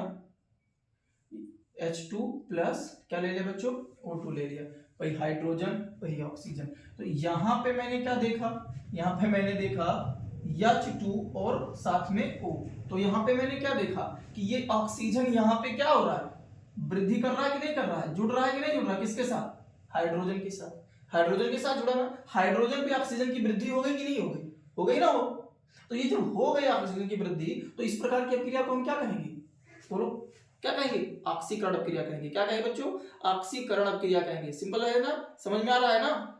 Speaker 1: H2 प्लस क्या ले लिया बच्चों, O2 ले लिया। वही हाइड्रोजन वही ऑक्सीजन। तो यहां पे मैंने क्या देखा, यहां पे मैंने देखा H2 और साथ में O। तो यहां पे मैंने क्या देखा कि ये ऑक्सीजन यहां पे क्या हो रहा है, वृद्धि कर रहा है कि नहीं कर रहा है, जुड़ रहा है कि नहीं जुड़ रहा है, किसके साथ, हाइड्रोजन के साथ। हाइड्रोजन के साथ जुड़ा ना, हाइड्रोजन पे ऑक्सीजन की वृद्धि हो गई कि नहीं हो गई, हो गई ना हो। तो ये जब हो गई ऑक्सीजन की वृद्धि, तो इस प्रकार की अभिक्रिया को हम क्या कहेंगे, बोलो क्या कहेंगे, ऑक्सीकरण अभिक्रिया कहेंगे। क्या कहेंगे बच्चों, ऑक्सीकरण अभिक्रिया कहेंगे। सिंपल है ना, समझ में आ रहा है ना।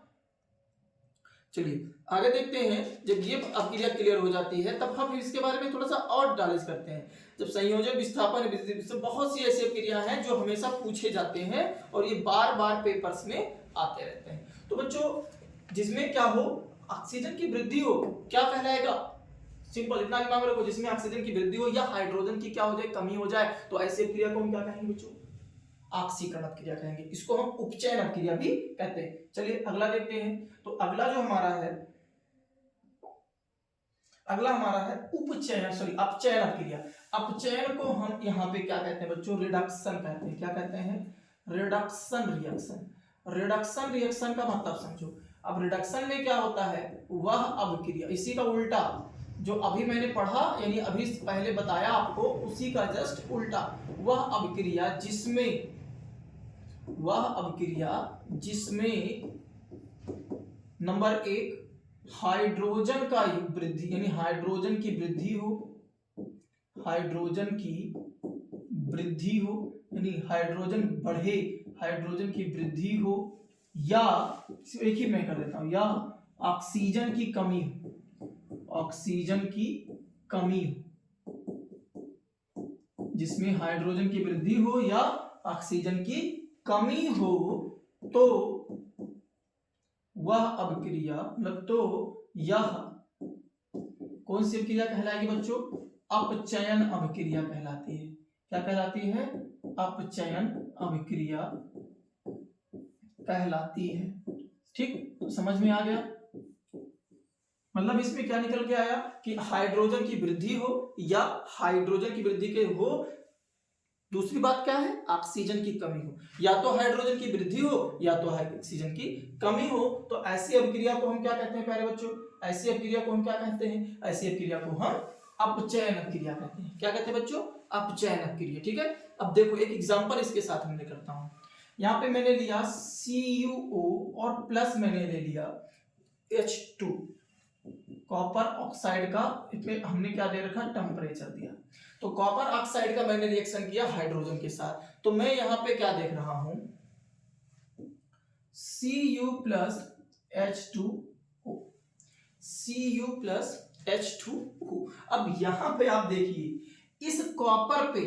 Speaker 1: चलिए आगे देखते हैं। जब ये अभिक्रिया क्लियर हो जाती है तब हम इसके बारे में थोड़ा सा और नॉलेज करते हैं। जब संयोजन विस्थापन विधि, बहुत सी ऐसी अभिक्रिया हैं जो हमेशा पूछे जाते हैं और ये बार बार पेपर्स में आते रहते हैं। तो बच्चों जिसमें क्या हो, ऑक्सीजन की वृद्धि हो, क्या कहलाएगा, सिंपल, इतना दिमाग में रखो, जिसमें ऑक्सीजन की वृद्धि हो या हाइड्रोजन की क्या हो जाए, कमी हो जाए, तो ऐसी क्रिया को हम क्या कहेंगे बच्चों, ऑक्सीकरण क्रिया कहेंगे। इसको हम उपचयन क्रिया भी कहते हैं। चलिए अगला देखते हैं। तो अगला जो हमारा है, अगला हमारा है उपचयन, सॉरी अपचयन क्रिया। अपचयन को हम यहाँ पे क्या कहते हैं बच्चों, रिडक्शन कहते हैं। क्या कहते हैं, रिडक्शन रिएक्शन। रिडक्शन रिएक्शन का मतलब समझो। अब रिडक्शन में क्या होता है, वह अभिक्रिया, इसी का उल्टा जो अभी मैंने पढ़ा, यानी अभी पहले बताया आपको, उसी का जस्ट उल्टा, वह अभिक्रिया जिसमें, वह अभिक्रिया जिसमें नंबर 1 हाइड्रोजन का वृद्धि, यानी हाइड्रोजन की वृद्धि हो, हाइड्रोजन की वृद्धि हो, यानी हाइड्रोजन बढ़े, हाइड्रोजन की वृद्धि हो, या एक ही मैं कर देता हूं, या ऑक्सीजन की कमी हो, ऑक्सीजन की कमी हो, जिसमें हाइड्रोजन की वृद्धि हो या ऑक्सीजन की कमी हो, तो वह अभिक्रिया, मतलब तो यह कौन सी अभिक्रिया कहलाएगी बच्चों, अपचयन अभिक्रिया कहलाती है। क्या कहलाती है, अपचयन अभिक्रिया कहलाती है। ठीक, तो समझ में आ गया। मतलब इसमें क्या निकल के आया कि हाइड्रोजन की वृद्धि हो या हाइड्रोजन की वृद्धि के हो, दूसरी बात क्या है, ऑक्सीजन की कमी हो, या तो हाइड्रोजन की वृद्धि हो या तो ऑक्सीजन की कमी हो, तो ऐसी अभिक्रिया को हम क्या कहते हैं प्यारे बच्चों, ऐसी अभिक्रिया को हम क्या कहते हैं, ऐसी अभिक्रिया को हम अपचयन अभिक्रिया कहते हैं। क्या कहते हैं बच्चों, अपचयन अभिक्रिया। ठीक है, अब देखो एक एग्जांपल इसके साथ मैं करता हूं। यहाँ पे मैंने लिया CuO और प्लस मैंने ले लिया H2, कॉपर ऑक्साइड का, इसमें हमने क्या दे रखा, टेम्परेचर दिया। तो कॉपर ऑक्साइड का मैंने रिएक्शन किया हाइड्रोजन के साथ, तो मैं यहां पे क्या देख रहा हूं, Cu plus H2O, Cu plus H2O। अब यहां पे आप देखिए, इस कॉपर पे,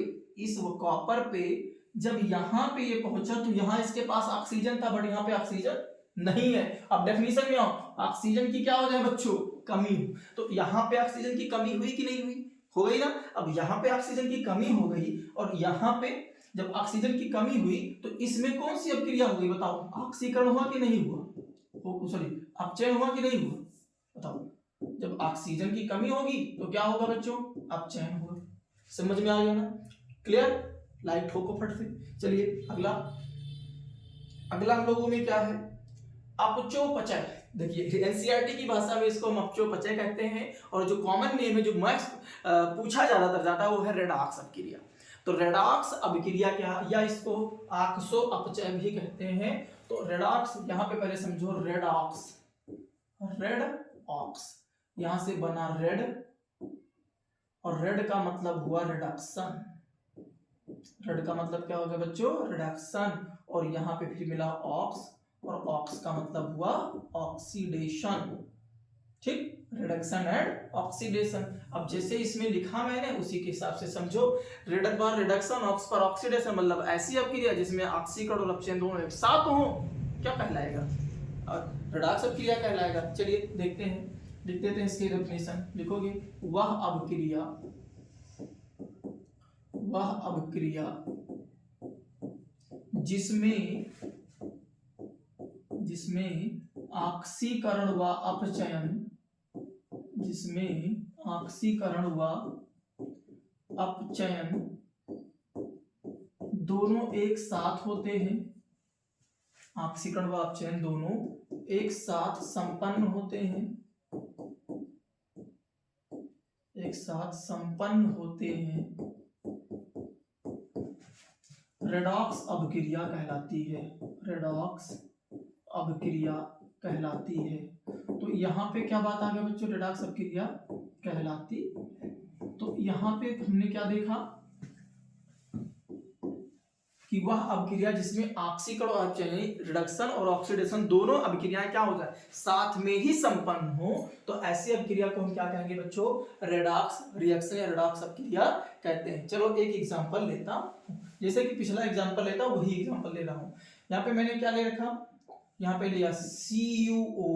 Speaker 1: इस कॉपर पे जब यहां पे ये पहुंचा तो यहां इसके पास ऑक्सीजन था, बट यहां पे ऑक्सीजन नहीं है। अब डेफिनेशन में आओ, ऑक्सीजन की क्या हो जाए बच्चों, कमी हो, तो यहां पे ऑक्सीजन की कमी हुई कि नहीं हुई, हो गई ना। अब यहाँ पे ऑक्सीजन की कमी हो गई, और यहाँ पे जब ऑक्सीजन की कमी हुई तो इसमें कौन सी अभिक्रिया हो गई बताओ, ऑक्सीकरण हुआ कि नहीं हुआ, सॉरी अपचयन हुआ कि नहीं हुआ, बताओ। जब ऑक्सीजन की कमी होगी तो क्या होगा बच्चों, अपचयन होगा। समझ में आ गया ना, क्लियर, लाइट ठोको फट से। चलिए अगला, अगला हम लोगों में क्या है, अपचोपचय। देखिए एनसीईआरटी की भाषा में इसको हम अपचोपचय कहते हैं, और जो कॉमन नेम है, जो मैक्स पूछा ज्यादातर जाता है, वो है रेडॉक्स अभिक्रिया। तो रेडॉक्स अभिक्रिया क्या, या इसको आक्सो अपचय भी कहते हैं। तो रेडॉक्स, यहाँ पे पहले समझो, रेडॉक्स, रेडॉक्स यहां से बना रेड, और रेड का मतलब हुआ रिडक्शन, रेड का मतलब क्या हो गया बच्चों, रिडक्शन, और यहाँ पे फिर मिला ऑक्स, और ऑक्स का मतलब हुआ ऑक्सीडेशन। ठीक, रिडक्शन एंड ऑक्सीडेशन। अब जैसे इसमें लिखा मैंने उसी के हिसाब से समझो, रेड बार रिडक्शन, ऑक्स पर ऑक्सीडेशन, मतलब ऐसी अभिक्रिया जिसमें ऑक्सीकरण और अपचयन दोनों एक साथ हो, क्या कहलाएगा, और रेडॉक्स अभिक्रिया कहलाएगा। चलिए देखते हैं, लिख देते हैं इसकी डेफिनेशन, लिखोगे, वह अभिक्रिया, वह अभिक्रिया जिसमें, जिसमें ऑक्सीकरण व अपचयन, जिसमें ऑक्सीकरण व अपचयन दोनों एक साथ होते हैं, ऑक्सीकरण व अपचयन दोनों एक साथ संपन्न होते हैं, एक साथ संपन्न होते हैं, रेडॉक्स अभिक्रिया कहलाती है, रेडॉक्स अभिक्रिया कहलाती है। तो यहाँ पे क्या बात आ गया बच्चों, रेडॉक्स अभिक्रिया कहलाती है। तो यहाँ पे हमने क्या देखा कि वह अभिक्रिया जिसमें ऑक्सीकरण और अपचयन, रिडक्शन और ऑक्सीडेशन दोनों अभिक्रियाएं क्या हो जाए, साथ में ही संपन्न हो, तो ऐसी अभिक्रिया को हम क्या कहेंगे बच्चों, रेडॉक्स रिएक्शन या रेडॉक्स अभिक्रिया कहते हैं। चलो एक एग्जांपल लेता हूं, जैसे कि पिछला एग्जांपल लेता हूं वही एग्जांपल ले रहा हूं। यहाँ पे मैंने क्या ले रखा, यहाँ पे लिया CuO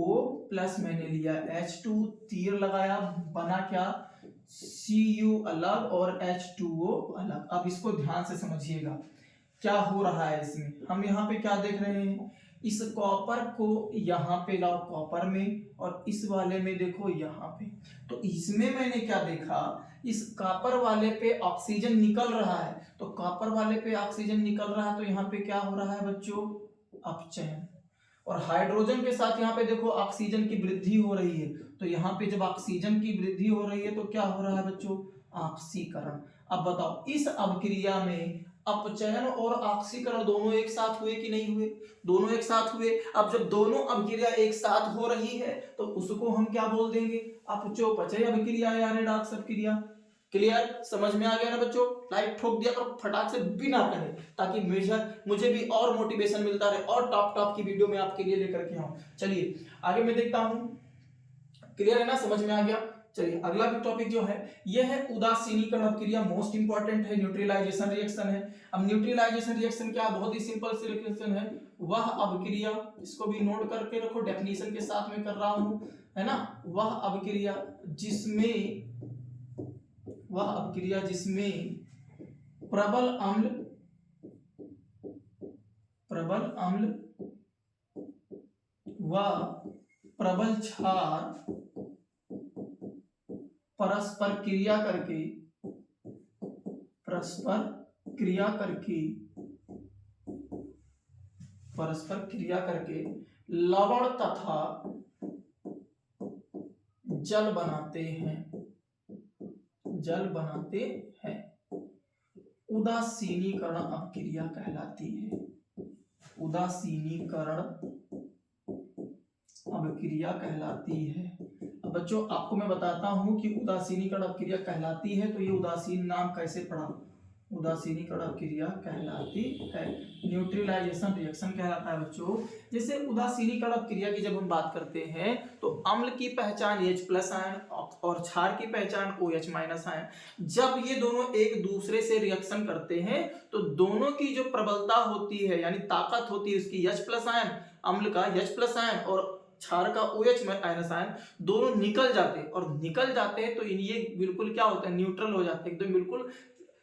Speaker 1: प्लस मैंने लिया H2, तीर लगाया, बना क्या, Cu अलग और H2O अलग। अब इसको ध्यान से समझिएगा क्या हो रहा है इसमें। हम यहाँ पे क्या देख रहे हैं, इस कॉपर को यहाँ पे लाओ कॉपर में, और इस वाले में देखो यहाँ पे। तो इसमें मैंने क्या देखा, इस कॉपर वाले पे ऑक्सीजन निकल रहा है, तो कॉपर वाले पे ऑक्सीजन निकल रहा है, तो यहाँ पे क्या हो रहा है बच्चों, अपचयन। और हाइड्रोजन के साथ यहाँ पे देखो ऑक्सीजन की वृद्धि हो रही है, तो यहाँ पे जब ऑक्सीजन की वृद्धि हो रही है तो क्या हो रहा है बच्चों, ऑक्सीकरण। अब बताओ इस अभिक्रिया में अपचयन और ऑक्सीकरण दोनों एक साथ हुए कि नहीं हुए, दोनों एक साथ हुए। अब जब दोनों अभिक्रिया एक साथ हो रही है तो उसको हम क्या बोल देंगे, अपचोपचय अभिक्रिया या रेडॉक्स अभिक्रिया। क्लियर, समझ में आ गया ना बच्चों। लाइक ठोक दिया करो फटाक से बिना कहे, ताकि मुझे भी और मोटिवेशन मिलता रहे और टॉप की वीडियो में आपके लिए लेकर के आऊं। चलिए आगे मैं देखता हूं, क्लियर है ना, समझ में आ गया। चलिए अगला टॉपिक जो है यह है उदासीनीकरण अभिक्रिया, मोस्ट इंपॉर्टेंट है, न्यूट्रलाइजेशन रिएक्शन है। अब न्यूट्रलाइजेशन रिएक्शन क्या, बहुत ही सिंपल सी रिएक्शन है, वह अभिक्रिया, इसको भी नोट करके रखो, डेफिनेशन के साथ में कर रहा हूं, है ना, वह अभिक्रिया जिसमें प्रबल अम्ल व प्रबल क्षार परस्पर क्रिया करके लवण तथा जल बनाते हैं, उदासीनीकरण अभिक्रिया कहलाती है। उदासीनीकरण अभिक्रिया कहलाती है। अब बच्चों आपको मैं बताता हूं कि उदासीनीकरण अभिक्रिया कहलाती है, तो ये उदासीन नाम कैसे पड़ा, उदासीनीकरण अभिक्रिया कहलाती है, न्यूट्रलाइजेशन रिएक्शन कहलाता है बच्चों। जैसे उदासीनीकरण अभिक्रिया की जब हम बात करते हैं तो अम्ल की पहचान H+ आयन और क्षार की पहचान OH- आयन। जब ये दोनों एक दूसरे से रिएक्शन करते हैं तो दोनों की जो प्रबलता होती है यानी ताकत होती है उसकी H+ आयन, अम्ल का H+ आयन और क्षार का OH- आयन दोनों निकल जाते हैं तो ये बिल्कुल क्या होता है, न्यूट्रल हो जाते हैं, एकदम बिल्कुल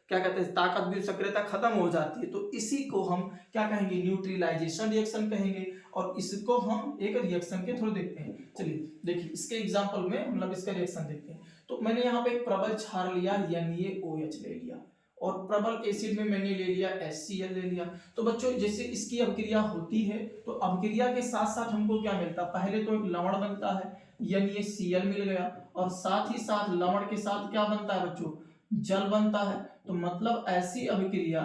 Speaker 1: क्या कहते हैं, ताकत भी सक्रियता खत्म हो जाती है। तो इसी को हम क्या कहेंगे, न्यूट्रलाइजेशन रिएक्शन कहेंगे, और इसको हम एक रिएक्शन के थ्रू देखते हैं। चलिए देखिए इसके एग्जांपल में मतलब इसका रिएक्शन देखते हैं। तो मैंने यहाँ पे एक प्रबल क्षार लिया यानी ये OH ले लिया, और प्रबल एसिड में मैंने ले लिया HCl ले लिया। तो बच्चों जैसे इसकी अभिक्रिया होती है तो अभिक्रिया के साथ साथ हमको क्या मिलता है, पहले तो एक लवण बनता है यानी ये Cl मिल गया, और साथ ही साथ लवण के साथ क्या बनता है बच्चों, जल बनता है। तो मतलब ऐसी अभिक्रिया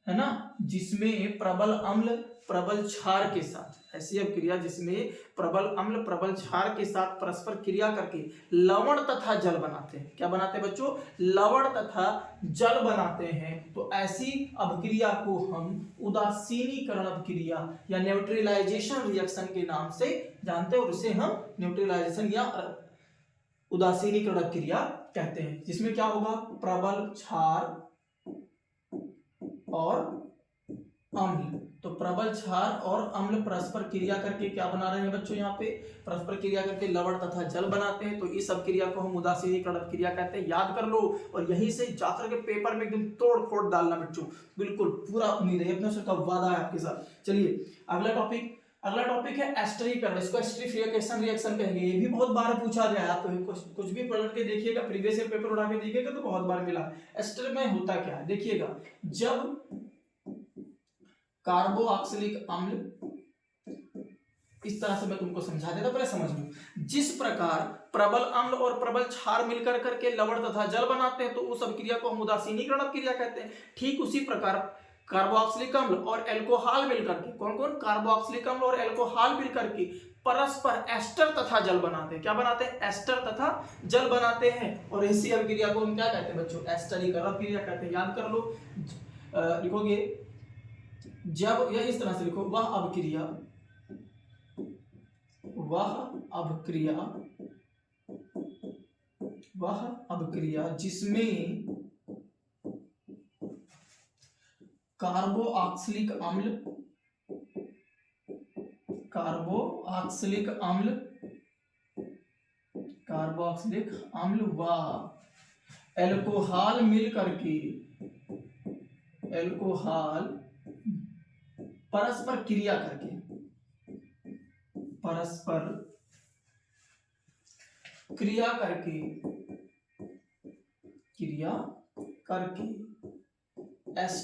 Speaker 1: है ना जिसमें प्रबल अम्ल प्रबल क्षार के साथ, ऐसी अभिक्रिया जिसमें प्रबल अम्ल प्रबल क्षार के साथ परस्पर क्रिया करके लवण तथा जल बनाते हैं। क्या बनाते हैं बच्चों, लवण तथा जल बनाते हैं। तो ऐसी अभिक्रिया को हम उदासीनीकरण अभिक्रिया या न्यूट्रलाइजेशन रिएक्शन के नाम से जानते हैं, और उसे हम न्यूट्रलाइजेशन या उदासीनीकरण अभिक्रिया कहते हैं, जिसमें क्या होगा, प्रबल क्षार और अम्ल। तो प्रबल क्षार और अम्ल परस्पर क्रिया करके क्या बना रहे हैं बच्चों, यहाँ पे परस्पर क्रिया करके लवण तथा जल बनाते हैं। तो इस अभिक्रिया को हम उदासीनीकरण अभिक्रिया कहते हैं, याद कर लो, और यहीं से जाकर के पेपर में एकदम तोड़ फोड़ डालना बच्चों, बिल्कुल पूरा उम्मीद है, अपने का वादा है आपके साथ। चलिए अगला टॉपिक है एस्टरीकरण, इसको एस्टरीफिकेशन रिएक्शन कहेंगे। ये भी बहुत बार पूछा गया है, आप कुछ भी पढ़ के देखिएगा, प्रीवियस ईयर पेपर उठा के देखिएगा तो बहुत बार मिला। एस्टर में होता क्या है देखिएगा, जब कार्बोक्सिलिक अम्ल, इस तरह से मैं तुमको समझा देता, पहले समझ लो। जिस प्रकार प्रबल अम्ल और प्रबल क्षार मिलकर करके लवण तथा जल बनाते हैं तो उस अभिक्रिया को हम उदासीनीकरण अभिक्रिया कहते हैं। ठीक उसी प्रकार कार्बोक्सिलिक अम्ल और एल्कोहल मिलकर के, कौन कौन, कार्बोक्सिलिक अम्ल और एल्कोहल मिलकर के परस्पर एस्टर तथा जल बनाते हैं। क्या बनाते हैं, एस्टर तथा जल बनाते हैं, और इसी अभिक्रिया को हम क्या कहते हैं बच्चों, एस्टरीकरण अभिक्रिया कहते हैं। याद कर लो, लिखोगे जब यह इस तरह से लिखो, वह अभिक्रिया जिसमें कार्बोक्सिलिक कार्बोक्सिलिक अम्ल व एल्कोहल मिल करके परस्पर क्रिया करके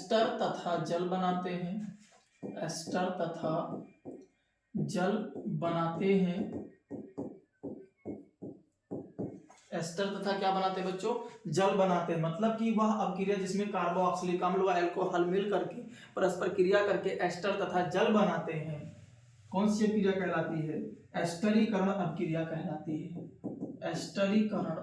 Speaker 1: एस्टर तथा जल बनाते हैं। एस्टर तथा क्या बनाते हैं बच्चों? जल बनाते हैं। मतलब कि वह अपक्रिया जिसमें कार्बोक्सिलिक अम्ल व अल्कोहल मिल करके परस्पर क्रिया करके एस्टर तथा जल बनाते हैं, कौन सी अपक्रिया कहलाती है? एस्टरीकरण अपक्रिया कहलाती है। एस्टरीकरण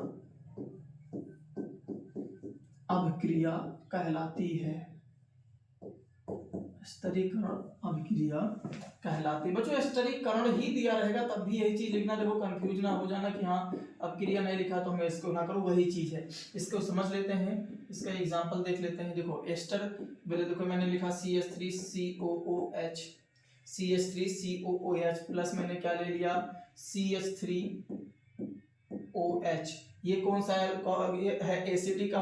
Speaker 1: अभिक्रिया कहलाती है। बच्चों एस्टरीकरण ही दिया रहेगा तब भी यही चीज लिखना, देखो कंफ्यूज ना हो जाना कि हाँ अपक्रिया नहीं लिखा तो मैं इसको ना करूँ, वही चीज है। इसको समझ लेते हैं, इसका एग्जांपल देख लेते हैं। देखो एस्टर पहले देखो मैंने लिखा CH3COOH प्लस मैंने क्या ले लिया CH3OH। ये कौन सा है? ये है एसिटिक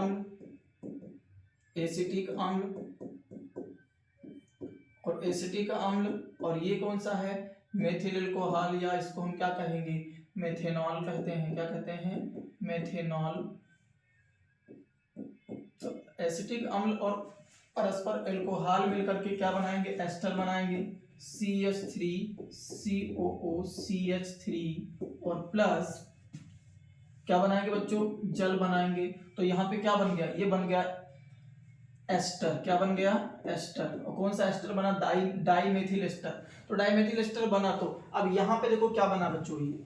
Speaker 1: अम्ल और ये कौन सा है? मेथिल अल्कोहल, या इसको हम क्या कहेंगे? मेथेनॉल कहते हैं। क्या कहते हैं? मेथेनॉल। तो एसिटिक अम्ल और परस्पर अल्कोहल मिलकर के क्या बनाएंगे? एस्टर बनाएंगे। CH3COOCH3 और प्लस क्या बनाएंगे बच्चों? जल बनाएंगे। तो यहाँ पे क्या बन गया? ये बन गया एस्टर। क्या बन गया? एस्टर। और कौन सा एस्टर बना? Dimethyl ester. तो डाइमेथिल एस्टर बना, तो अब यहाँ पे देखो क्या बना बच्चों? ये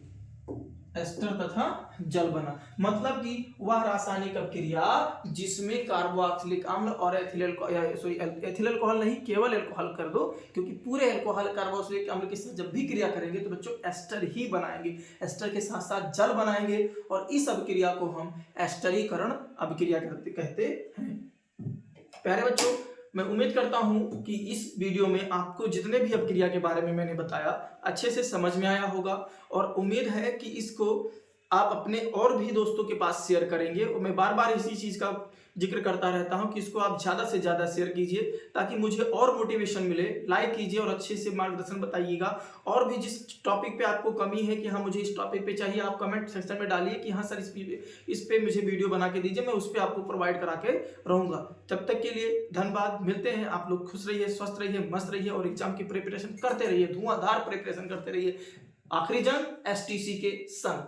Speaker 1: एस्टर तथा जल बना। मतलब कि वह रासायनिक अपक्रिया जिसमें कार्बोक्सिलिक अम्ल और एथिल अल्कोहल नहीं, केवल अल्कोहल कर दो, क्योंकि पूरे अल्कोहल कार्बोक्सिलिक अम्ल के साथ जब भी क्रिया करेंगे तो बच्चों एस्टर ही बनाएंगे। एस्टर के साथ साथ जल बनाएंगे और इस अपक्रिया को हम एस्टरीकरण अपक्रिया कहते हैं। प्यारे बच्चों, मैं उम्मीद करता हूं कि इस वीडियो में आपको जितने भी अपक्रिया के बारे में मैंने बताया अच्छे से समझ में आया होगा, और उम्मीद है कि इसको आप अपने और भी दोस्तों के पास शेयर करेंगे। और मैं बार बार इसी चीज़ का जिक्र करता रहता हूं कि इसको आप ज़्यादा से ज़्यादा शेयर कीजिए ताकि मुझे और मोटिवेशन मिले। लाइक कीजिए और अच्छे से मार्गदर्शन बताइएगा। और भी जिस टॉपिक पे आपको कमी है कि हाँ मुझे इस टॉपिक पे चाहिए, आप कमेंट सेक्शन में डालिए कि हाँ सर इस पे मुझे वीडियो बना के दीजिए, मैं उस पर आपको प्रोवाइड करा के रहूँगा। तब तक के लिए धन्यवाद। मिलते हैं। आप लोग खुश रहिए, स्वस्थ रहिए, मस्त रहिए और एग्जाम की प्रिपरेशन करते रहिए, धुआंधार प्रिपरेशन करते रहिए। आखिरी जंग STC के संग।